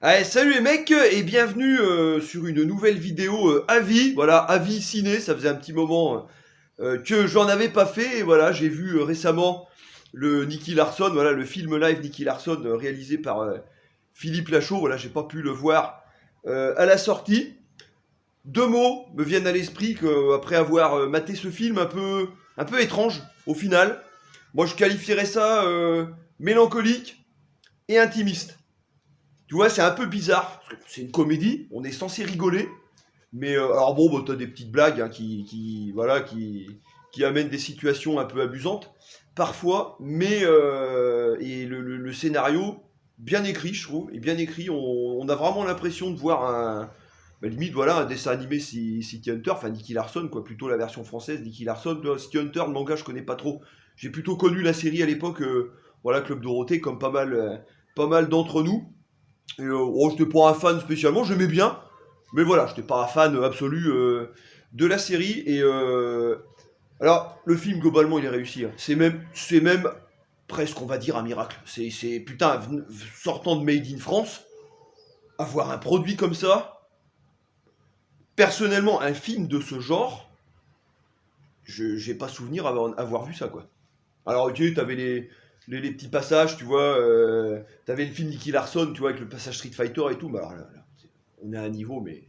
Allez, salut les mecs et bienvenue sur une nouvelle vidéo avis, voilà, avis ciné, ça faisait un petit moment que j'en avais pas fait, et voilà, j'ai vu récemment le Nicky Larson, voilà, le film live Nicky Larson réalisé par Philippe Lachaud, voilà, j'ai pas pu le voir à la sortie. Deux mots me viennent à l'esprit après avoir maté ce film un peu étrange au final. Moi je qualifierais ça mélancolique et intimiste. Tu vois, c'est un peu bizarre, parce que c'est une comédie, on est censé rigoler, mais alors bon, bah, t'as des petites blagues hein, voilà, qui amènent des situations un peu abusantes, parfois, mais et le scénario, bien écrit, je trouve, et bien écrit, on a vraiment l'impression de voir bah, limite, voilà, un dessin animé City Hunter, enfin Nicky Larson, quoi, plutôt la version française, Nicky Larson, City Hunter, le manga, je connais pas trop, j'ai plutôt connu la série à l'époque, voilà, Club Dorothée, comme pas mal d'entre nous. Et oh, j'étais pas un fan spécialement, j'aimais bien, mais voilà, j'étais pas un fan absolu de la série. Et alors, le film globalement, il est réussi. Hein. C'est même presque, on va dire, un miracle. Putain, sortant de Made in France, avoir un produit comme ça. Personnellement, un film de ce genre, j'ai pas souvenir avoir vu ça, quoi. Alors, ok, t'avais les petits passages, tu vois, t'avais le film Nicky Larson, tu vois, avec le passage Street Fighter et tout, mais alors là, on est à un niveau, mais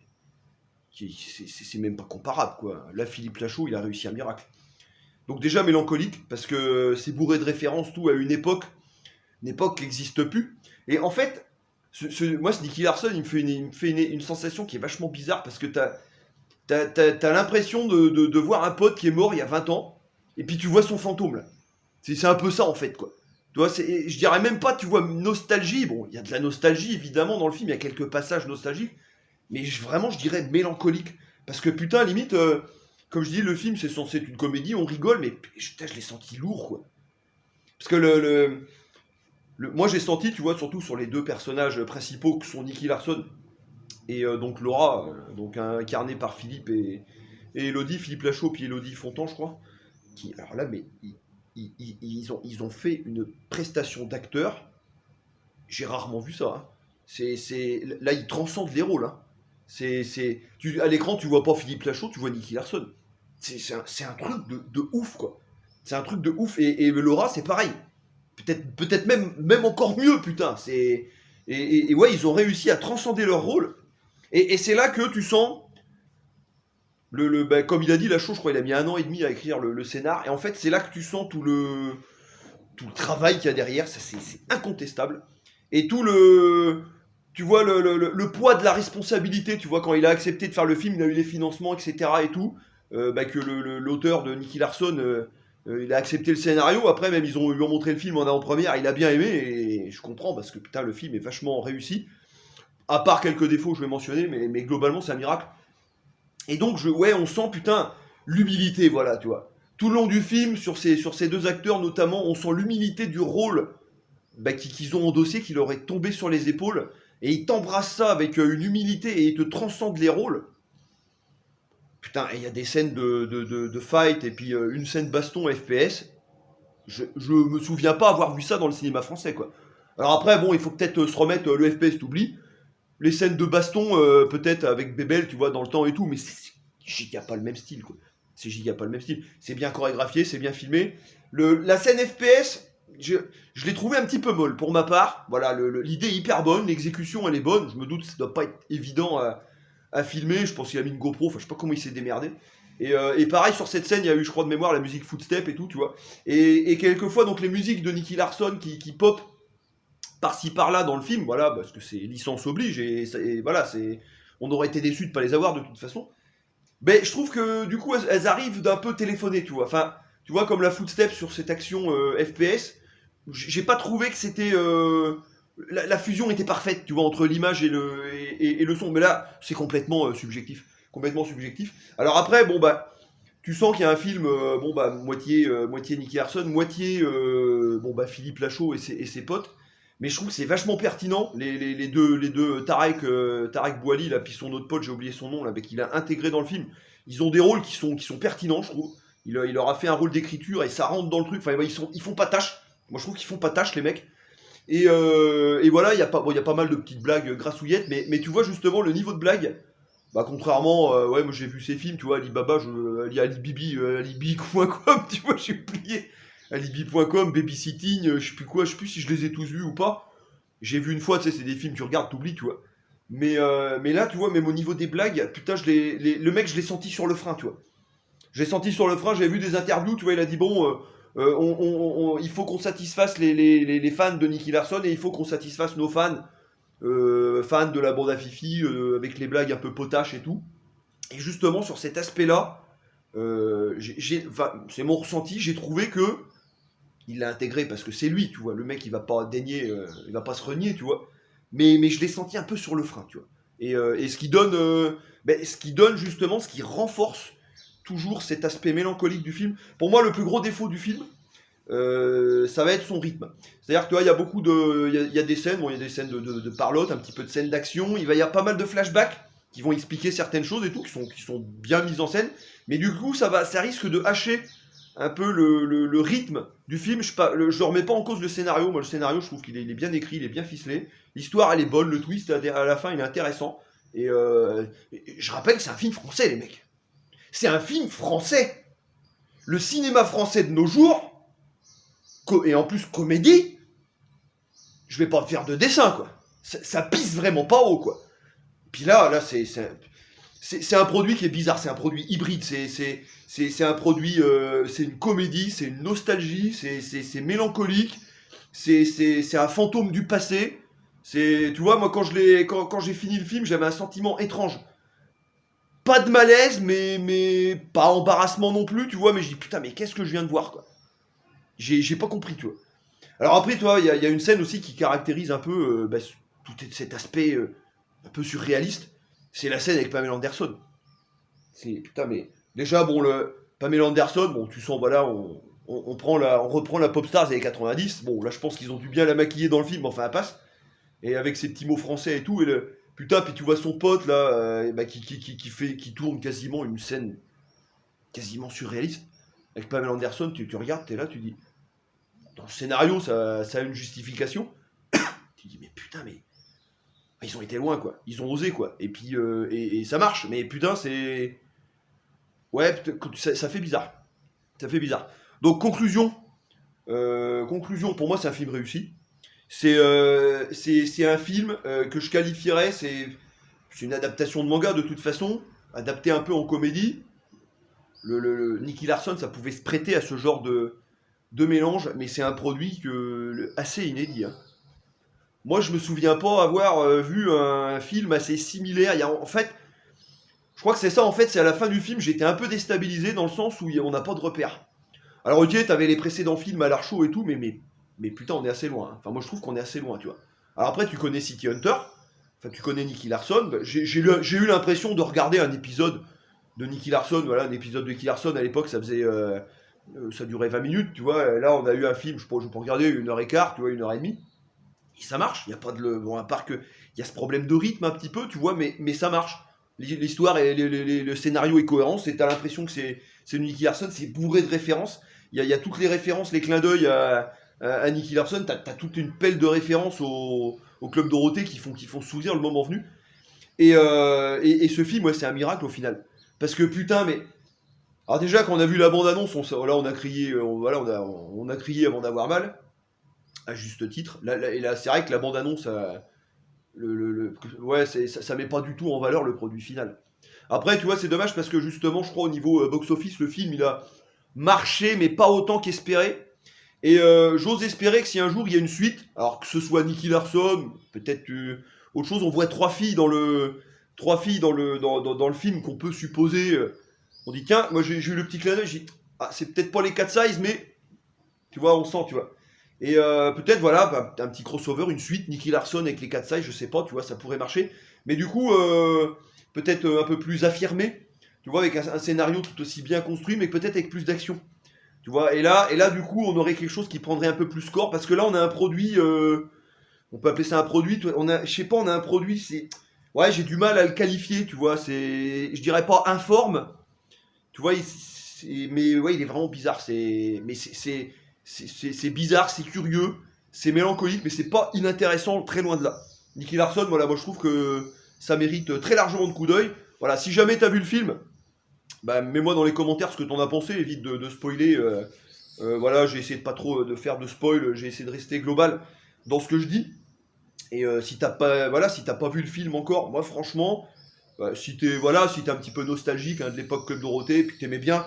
c'est même pas comparable, quoi. Là, Philippe Lachaud, il a réussi un miracle. Donc déjà mélancolique, parce que c'est bourré de références, tout, à une époque qui n'existe plus. Et en fait, moi, ce Nicky Larson, il me fait une sensation qui est vachement bizarre, parce que t'as l'impression de voir un pote qui est mort il y a 20 ans, et puis tu vois son fantôme, là. C'est un peu ça, en fait, quoi. Tu vois, je dirais même pas, tu vois, nostalgie. Bon, il y a de la nostalgie, évidemment, dans le film, il y a quelques passages nostalgiques, mais vraiment, je dirais mélancolique. Parce que putain, limite, comme je dis, le film, c'est censé être une comédie, on rigole, mais putain, je l'ai senti lourd, quoi. Parce que moi, j'ai senti, tu vois, surtout sur les deux personnages principaux, que sont Nicky Larson et donc Laura, donc incarnée par et Elodie, Philippe Lachaud, puis Elodie Fontan, je crois. Alors là, mais ils ont fait une prestation d'acteur. J'ai rarement vu ça. Hein. Là, ils transcendent les rôles. Hein. À l'écran, tu vois pas Philippe Lachaud, tu vois Nicky Larson. C'est un truc de ouf, quoi. C'est un truc de ouf. Et Laura, c'est pareil. Peut-être même encore mieux, putain. Et ouais, ils ont réussi à transcender leur rôle. Et c'est là que tu sens bah, comme il a dit, Lachaud, je crois, il a mis 1 an et demi à écrire le scénar. Et en fait, c'est là que tu sens tout le travail qu'il y a derrière. Ça, c'est incontestable. Et tu vois le poids de la responsabilité, tu vois, quand il a accepté de faire le film, il a eu les financements, etc. et tout, bah, que l'auteur de Nicky Larson, il a accepté le scénario. Après, même, lui ont montré le film en avant-première, il a bien aimé, et je comprends, parce que putain, le film est vachement réussi. À part quelques défauts, je vais mentionner, mais globalement, c'est un miracle. Et donc, ouais, on sent, putain, l'humilité, voilà, tu vois. Tout le long du film, sur ces deux acteurs notamment, on sent l'humilité du rôle bah, qu'ils ont endossé, qui leur est tombé sur les épaules, et ils t'embrassent ça avec une humilité et ils te transcendent les rôles. Putain, et il y a des scènes de fight et puis une scène baston FPS. Je me souviens pas avoir vu ça dans le cinéma français, quoi. Alors après, bon, il faut peut-être se remettre le FPS, t'oublies. Les scènes de baston, peut-être avec Bébel, tu vois, dans le temps et tout, mais c'est giga pas le même style, quoi. C'est giga pas le même style. C'est bien chorégraphié, c'est bien filmé. La scène FPS, je l'ai trouvé un petit peu molle pour ma part. Voilà, l'idée est hyper bonne, l'exécution elle est bonne. Je me doute que ça doit pas être évident à filmer. Je pense qu'il a mis une GoPro, enfin je sais pas comment il s'est démerdé. Et pareil sur cette scène, il y a eu, je crois de mémoire, la musique Footstep et tout, tu vois. Et quelquefois, donc les musiques de Nicky Larson qui pop par-ci par-là dans le film, voilà, parce que c'est licence oblige et voilà, on aurait été déçus de pas les avoir de toute façon. Mais je trouve que du coup elles arrivent d'un peu téléphoné, tu vois. Enfin, tu vois comme la footstep sur cette action FPS, j'ai pas trouvé que c'était la fusion était parfaite, tu vois, entre l'image et le son. Mais là, c'est complètement subjectif, complètement subjectif. Alors après, bon bah. Tu sens qu'il y a un film, bon bah moitié Nicky Larson, moitié bon bah Philippe Lachaud et ses potes. Mais je trouve que c'est vachement pertinent. Les deux Tarek Bouali, là, puis son autre pote, j'ai oublié son nom, là, mais qu'il a intégré dans le film. Ils ont des rôles qui sont pertinents, je trouve. Il leur a fait un rôle d'écriture et ça rentre dans le truc. Enfin, ils font pas tâche. Moi, je trouve qu'ils font pas tâche, les mecs. Et voilà, il y a pas mal de petites blagues grassouillettes, mais tu vois justement le niveau de blague, bah contrairement, ouais, moi j'ai vu ces films, tu vois, Alibaba, Alibibi, Alibi.com, tu vois, j'ai oublié. Alibi.com, Babysitting, je sais plus si je les ai tous vus ou pas. J'ai vu une fois, tu sais, c'est des films que tu regardes, t'oublies, tu vois. Mais là, tu vois, même au niveau des blagues, putain, le mec, je l'ai senti sur le frein, tu vois. Je l'ai senti sur le frein, j'avais vu des interviews, tu vois, il a dit, bon, il faut qu'on satisfasse les fans de Nicky Larson et il faut qu'on satisfasse nos fans, fans de la bande à Fifi, avec les blagues un peu potaches et tout. Et justement, sur cet aspect-là, c'est mon ressenti, j'ai trouvé que il l'a intégré parce que c'est lui, tu vois. Le mec, il va pas dénier, il va pas se renier, tu vois. Mais je l'ai senti un peu sur le frein, tu vois. Et ce qui donne justement, ce qui renforce toujours cet aspect mélancolique du film. Pour moi, le plus gros défaut du film, ça va être son rythme. C'est-à-dire que tu vois, il y a beaucoup de, il y a des scènes, bon, il y a des scènes de parlotte, un petit peu de scènes d'action. Il va y avoir pas mal de flashbacks qui vont expliquer certaines choses et tout, qui sont bien mises en scène. Mais du coup, ça risque de hacher un peu le rythme du film. Je remets pas en cause le scénario. Moi, le scénario, je trouve il est bien écrit, il est bien ficelé. L'histoire, elle est bonne. Le twist à la fin, il est intéressant. Et je rappelle que c'est un film français, les mecs. C'est un film français. Le cinéma français de nos jours, et en plus comédie, je vais pas faire de dessin, quoi. Ça pisse vraiment pas haut, quoi. Puis là, c'est un produit qui est bizarre, c'est un produit hybride, c'est un produit, c'est une comédie, c'est une nostalgie, c'est mélancolique, c'est un fantôme du passé. Tu vois, moi quand j'ai fini le film, j'avais un sentiment étrange. Pas de malaise, mais pas embarrassement non plus, tu vois, mais je dis putain, mais qu'est-ce que je viens de voir, quoi. J'ai pas compris, tu vois. Alors après, toi, il y a une scène aussi qui caractérise un peu tout cet aspect un peu surréaliste. C'est la scène avec Pamela Anderson. Putain, mais déjà, bon, Pamela Anderson, bon, tu sens, voilà, on reprend la pop stars des années 90. Bon, là, je pense qu'ils ont dû bien la maquiller dans le film, mais enfin, elle passe. Et avec ses petits mots français et tout, putain, puis tu vois son pote là, qui tourne quasiment une scène quasiment surréaliste avec Pamela Anderson. Tu regardes, t'es là, tu dis, dans le scénario, ça a une justification. Tu dis, mais putain, mais ils ont été loin, quoi. Ils ont osé, quoi. Et puis, et ça marche. Mais putain, c'est. Ouais, ça fait bizarre. Ça fait bizarre. Donc, conclusion, pour moi, c'est un film réussi. C'est un film que je qualifierais, c'est une adaptation de manga de toute façon, adapté un peu en comédie. Nicky Larson, ça pouvait se prêter à ce genre de mélange, mais c'est un produit assez inédit, hein. Moi, je me souviens pas avoir vu un film assez similaire. En fait, je crois que c'est ça. En fait, c'est à la fin du film, j'étais un peu déstabilisé dans le sens où on n'a pas de repère. Alors, ok, t'avais les précédents films à l'art show et tout, mais putain, on est assez loin, hein. Enfin, moi, je trouve qu'on est assez loin, tu vois. Alors après, tu connais City Hunter, enfin, tu connais Nicky Larson. Bah, j'ai eu l'impression de regarder un épisode de Nicky Larson. Voilà, un épisode de Nicky Larson à l'époque, ça durait 20 minutes, tu vois. Là, on a eu un film, je peux regarder 1h15, tu vois, 1h30. Et ça marche, il y a pas de. Bon, à part que. Il y a ce problème de rythme un petit peu, tu vois, mais ça marche. L'histoire et le scénario est cohérent. T'as l'impression que c'est Nicky Larson, c'est bourré de références. Il y a toutes les références, les clins d'œil à Nicky Larson. T'as toute une pelle de références au Club Dorothée qui font se souvenir le moment venu. Et ce film, ouais, c'est un miracle au final. Parce que putain, mais. Alors déjà, quand on a vu la bande-annonce, on a crié, on a crié avant d'avoir mal, à juste titre. Et là, c'est vrai que la bande-annonce, ouais, ça met pas du tout en valeur le produit final. Après, tu vois, c'est dommage parce que justement, je crois au niveau box-office, le film, il a marché, mais pas autant qu'espéré. Et j'ose espérer que si un jour il y a une suite, alors que ce soit Nicky Larson, peut-être autre chose, on voit trois filles dans le film qu'on peut supposer. On dit, tiens, moi j'ai eu le petit clin d'œil, j'ai dit, ah, c'est peut-être pas les 4 size, mais tu vois, on sent, tu vois. Et peut-être, voilà, un petit crossover, une suite, Nicky Larson avec les 4 size, je sais pas, tu vois, ça pourrait marcher. Mais du coup, peut-être un peu plus affirmé, tu vois, avec un scénario tout aussi bien construit, mais peut-être avec plus d'action. Tu vois, et là, du coup, on aurait quelque chose qui prendrait un peu plus corps, parce que là, on a un produit, on peut appeler ça un produit, je sais pas, on a un produit, ouais, j'ai du mal à le qualifier, tu vois, je dirais pas informe, tu vois, mais ouais, il est vraiment bizarre, mais c'est bizarre, c'est curieux, c'est mélancolique, mais c'est pas inintéressant, très loin de là. Nicky Larson, voilà, moi je trouve que ça mérite très largement de coup d'œil. Voilà, si jamais t'as vu le film, bah, mets-moi dans les commentaires ce que t'en as pensé, évite de spoiler. Voilà, j'ai essayé de pas trop de faire de spoil, j'ai essayé de rester global dans ce que je dis. Et si t'as pas, voilà, si t'as pas vu le film encore, moi franchement, si t'es un petit peu nostalgique hein, de l'époque Club Dorothée, et puis que t'aimais bien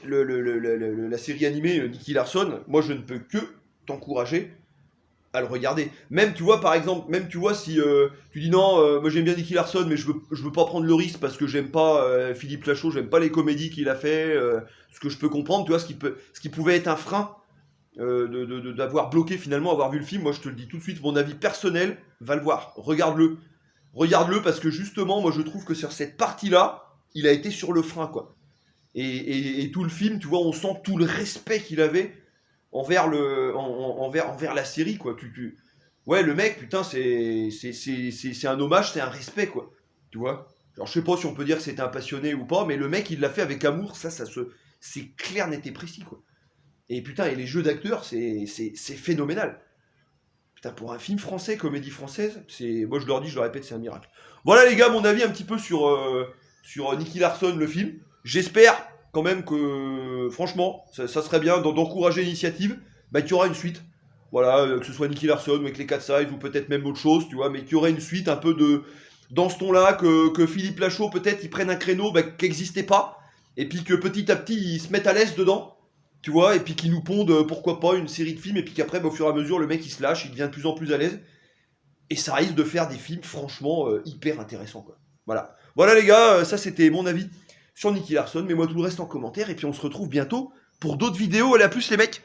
la série animée Nicky Larson, moi je ne peux que t'encourager à le regarder. Même tu vois par exemple, même tu vois si tu dis non, moi j'aime bien Nicky Larson, mais je veux pas prendre le risque parce que j'aime pas Philippe Lachaud, j'aime pas les comédies qu'il a fait, ce que je peux comprendre, tu vois, ce qui pouvait être un frein d'avoir bloqué finalement, avoir vu le film. Moi je te le dis tout de suite, mon avis personnel, va le voir, regarde-le. Regarde-le parce que justement, moi je trouve que sur cette partie-là, il a été sur le frein quoi. Et tout le film, tu vois, on sent tout le respect qu'il avait envers la série, quoi. Ouais, le mec, putain, c'est un hommage, c'est un respect, quoi. Tu vois. Alors, je sais pas si on peut dire que c'était un passionné ou pas, mais le mec, il l'a fait avec amour, c'est clair, net et précis, quoi. Et putain, et les jeux d'acteurs, c'est phénoménal. Putain, pour un film français, comédie française, moi je leur dis, je le répète, c'est un miracle. Voilà les gars, mon avis un petit peu sur Nicky Larson, le film. J'espère quand même que, franchement, ça serait bien d'encourager l'initiative, bah, qu'il y aura une suite. Voilà, que ce soit Nicky Larson ou avec les 4 Sides ou peut-être même autre chose, tu vois, mais qu'il y aurait une suite un peu dans ce ton-là, que Philippe Lachaud peut-être il prenne un créneau bah, qui n'existait pas, et puis que petit à petit il se mette à l'aise dedans. Tu vois, et puis qu'il nous ponde, pourquoi pas, une série de films, et puis qu'après, bah, au fur et à mesure, le mec il se lâche, il devient de plus en plus à l'aise, et ça risque de faire des films franchement hyper intéressants, quoi. Voilà. Voilà les gars, ça c'était mon avis sur Nicky Larson, mets-moi tout le reste en commentaire, et puis on se retrouve bientôt pour d'autres vidéos. Allez, à plus les mecs!